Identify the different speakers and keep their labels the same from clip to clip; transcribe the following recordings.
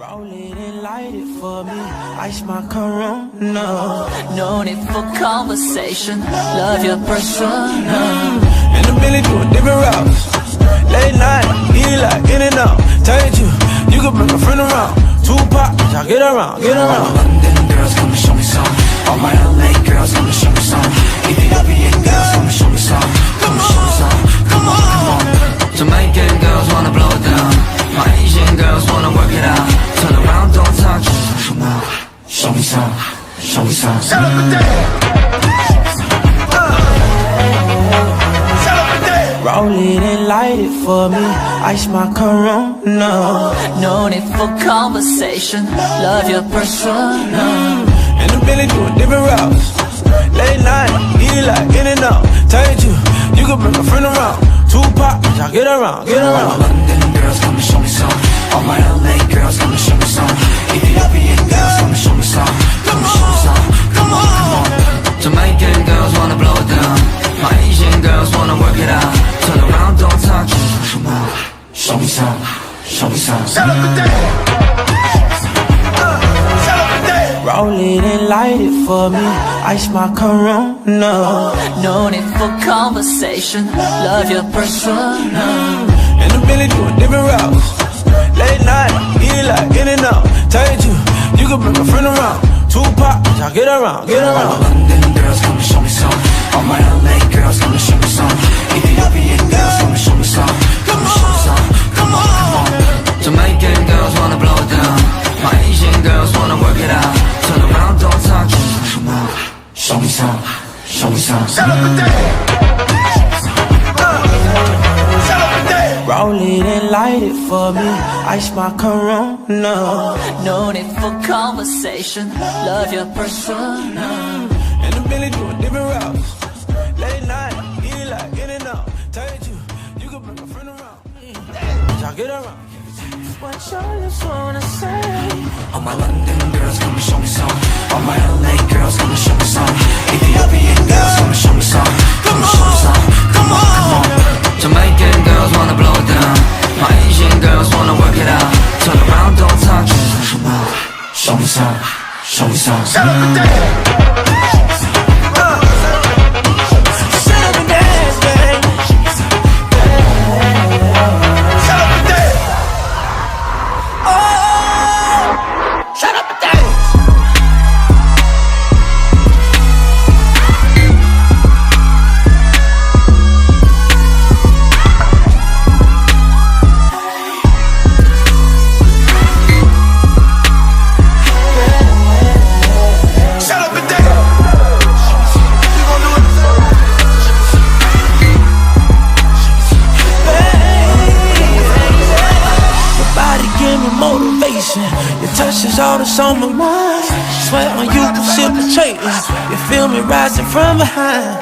Speaker 1: Roll it and light it for me. Ice my Corona.
Speaker 2: No need for conversation. Love your persona.
Speaker 1: And the Billy doing different routes. Late night, eat like in and out. Tell you can bring a friend around. Tupac, y'all get around, get around.
Speaker 3: All my London girls come and show me some. All my LA girls come and show me some. Ethiopian girls come and show me some. Come and show me some. Come on, come on. Jamaican girls wanna blow it down. My Asian girls wanna work it out. Turn around, don't talk, just come on. Show me some. Show me some. Shut up and dance. Shut up and dance.
Speaker 1: Roll it and light it for me. Ice my Corona.
Speaker 2: No need for conversation. Love your persona.
Speaker 1: And the Billy doing different routes. Late night, eat like in and out. Tell you can bring a friend around. Tupac, y'all get around, get around.
Speaker 3: All my London girls come and show me some. All my LA girls come and show me some. Ethiopian girls come and show me some. Come and show me some. Come on, come on. Jamaican girls wanna blow it down. My Asian girls wanna work it out. Turn around, don't talk, just come on. Show me some. Show me some. Shut up and dance. Shut up and dance.
Speaker 1: Roll it and light it for me. Ice my Corona.
Speaker 2: No need for conversation. Love your persona.
Speaker 1: And the Billy doing different routes. Late night, eat like in and out. Tell you can bring a friend around. Tupac, y'all get around, get
Speaker 3: All
Speaker 1: around.
Speaker 3: my London girls come and show me some. All my LA girls come and show me some. Ethiopian girls come and show me some. Come and show me some. Come on, come on. Jamaican girls wanna blow it down. My Asian girls wanna work it out. Turn around, don't talk, just come on. Show me some. Show me some. Shut up and dance. Shut up and dance.
Speaker 1: Roll it and light it for me. Ice my Corona.
Speaker 2: No need for conversation. Love your persona.
Speaker 1: And the Billy doing different routes. Late night, eat like in and out. Tell you can bring a friend around. Y'all get around. What y'all just wanna say?
Speaker 3: All my London girls come and show me some. All my LA girls come and show me some. Ethiopian girls come and show me some. Come and show me some. Come on, come on. Jamaican girls wanna blow it down. My Asian girls wanna work it out. Turn around, don't talk, just come on. Show me some. Show me some. Shut up and dance.
Speaker 1: Shut up and dance, babe.
Speaker 3: Shut up and dance.
Speaker 1: Shut up and dance.
Speaker 3: Shut up and dance. You gon' do it?
Speaker 1: Your body give me motivation. Your touch is all that's on my mind. Sweat on you precipitating. You feel me rising from behind.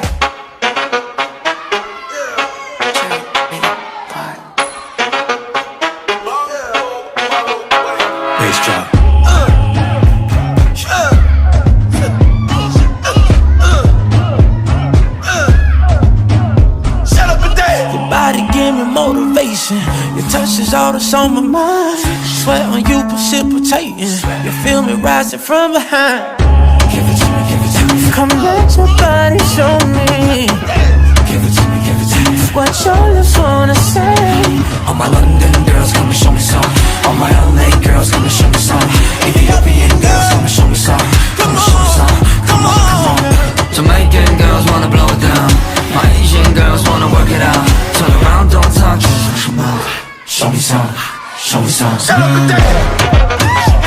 Speaker 3: Bass drop. Shut up and dance.
Speaker 1: Your body give me motivation. Your touch is all that's on my mind. Sweat on you precipitating. You feel me rising from behind.
Speaker 3: Give it to me, give it to me.
Speaker 1: Come let your body show me
Speaker 3: Give it to me, give it to me.
Speaker 1: what your lips wanna say.
Speaker 3: All my London girls come and show me some. All my LA girls come and show me some. Ethiopian girls come and show me some. Come and show me some. Come on, come on. Jamaican girls wanna blow it down. My Asian girls wanna work it out. Turn around, don't talk, just come on. Show me some. Show me some. Shut up and dance.